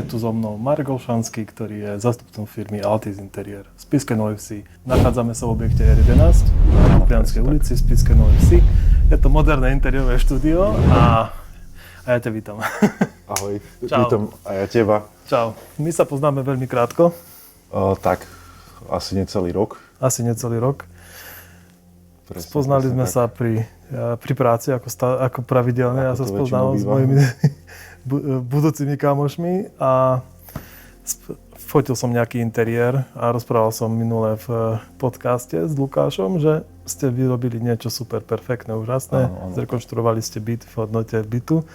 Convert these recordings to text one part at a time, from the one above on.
tu so mnou Marek Olšanský, ktorý je zástupcom firmy Altis Interiér v Spišskej Novej Vsi. Nachádzame sa v objekte R11 na Priamskej ulici v Spišskej Novej Vsi. Je to moderné interiérové štúdio a ja ťa vítam. Ahoj, Čau. vítam aj ja teba. Čau. My sa poznáme veľmi krátko. Tak, asi necelý rok. Asi necelý rok. Presne, Spoznali sme tak. sa pri práci, ako pravidelne. Ja sa to spoznal s väčšinou mojimi budúcimi kamošmi a fotil som nejaký interiér a rozprával som minule v podcaste s Lukášom, že ste vyrobili niečo super perfektné, úžasné. Áno. Zrekonštruovali ste byt v hodnote bytu.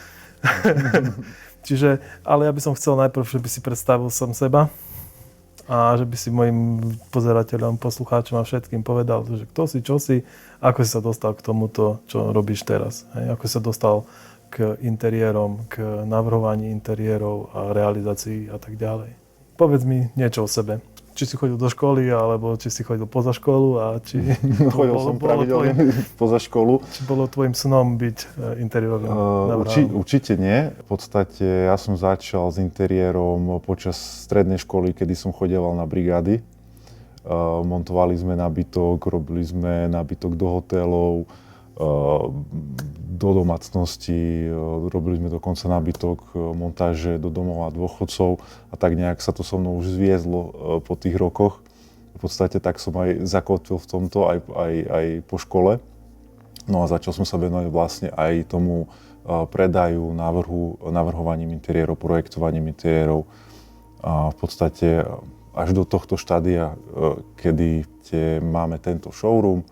Čiže, ale ja by som chcel najprv, že by si predstavil som seba a že by si mojim pozerateľom, poslucháčom a všetkým povedal, že kto si, čo si, ako si sa dostal k tomuto, čo robíš teraz. Hej? Ako si sa dostal k interiérom, k navrhovaní interiérov a realizácii a tak ďalej. Povedz mi niečo o sebe. Či si chodil do školy, alebo či si chodil poza školu a či... Chodil som pravidelne poza školu. Či bolo tvojim snom byť interiérovým navrhárom? Určite nie. V podstate ja som začal s interiérom počas strednej školy, kedy som chodieval na brigády. Montovali sme nábytok, robili sme nábytok do hotelov, do domácnosti, robili sme dokonca nábytok, montáže do domov a dôchodcov a tak nejak sa to so mnou už zviezlo po tých rokoch. V podstate tak som aj zakotvil v tomto aj po škole. No a začal som sa venovať vlastne aj tomu predaju, navrhovaním interiérov, projektovaním interiérov. A v podstate až do tohto štádia, kedy máme tento showroom.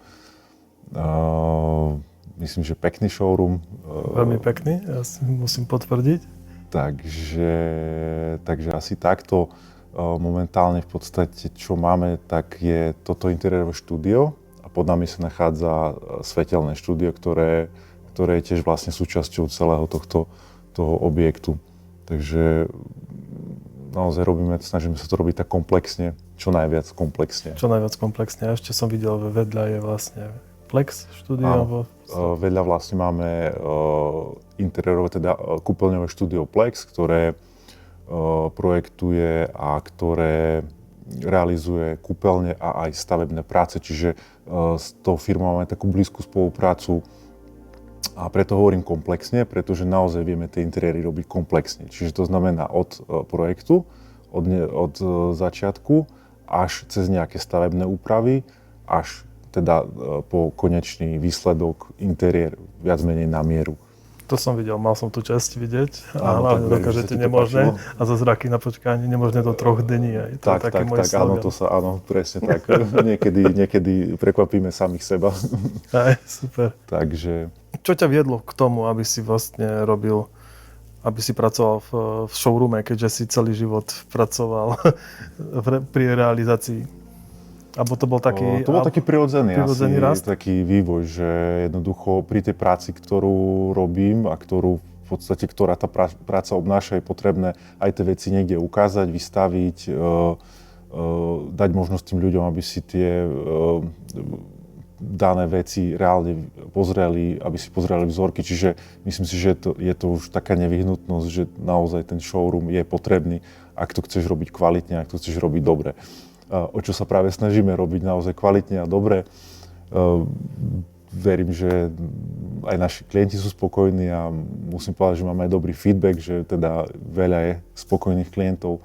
Myslím, že pekný showroom. Veľmi pekný, ja si musím potvrdiť. Takže asi takto. Momentálne v podstate, čo máme, tak je toto interiérové štúdio a pod nami sa nachádza svetelné štúdio, ktoré je tiež vlastne súčasťou celého toho objektu. Takže naozaj snažíme sa to robiť tak komplexne, čo najviac komplexne. Čo najviac komplexne. Ešte som videl, vedľa je vlastne Plex štúdio. Vedľa vlastne máme interiérové, teda kúpeľňové štúdio Plex, ktoré projektuje a ktoré realizuje kúpeľne a aj stavebné práce. Čiže s tou firmou máme takú blízku spoluprácu a preto hovorím komplexne, pretože naozaj vieme tie interiéry robiť komplexne. Čiže to znamená od projektu, od začiatku až cez nejaké stavebné úpravy, až teda po konečný výsledok, interiér viac menej na mieru. To som videl, mal som tu časť vidieť a Áno, hlavne dokážete nemožné a za zraky na počkanie nemožné do 3 dní. Tak, áno, presne tak. Niekedy prekvapíme samých seba. Aj, super. Takže... Čo ťa viedlo k tomu, aby si vlastne aby si pracoval v showroome, keďže si celý život pracoval pri realizácii? Alebo to bol taký... To bol taký prirodzený rast? Taký vývoj, že jednoducho pri tej práci, ktorú robím a ktorá tá práca obnáša, je potrebné aj tie veci niekde ukázať, vystaviť, dať možnosť tým ľuďom, aby si tie dané veci reálne pozreli, aby si pozreli vzorky. Čiže myslím si, že je to už taká nevyhnutnosť, že naozaj ten showroom je potrebný, ak to chceš robiť kvalitne, ak to chceš robiť dobre. O čo sa práve snažíme robiť naozaj kvalitne a dobre. Verím, že aj naši klienti sú spokojní a musím povedať, že máme aj dobrý feedback, že teda veľa je spokojných klientov.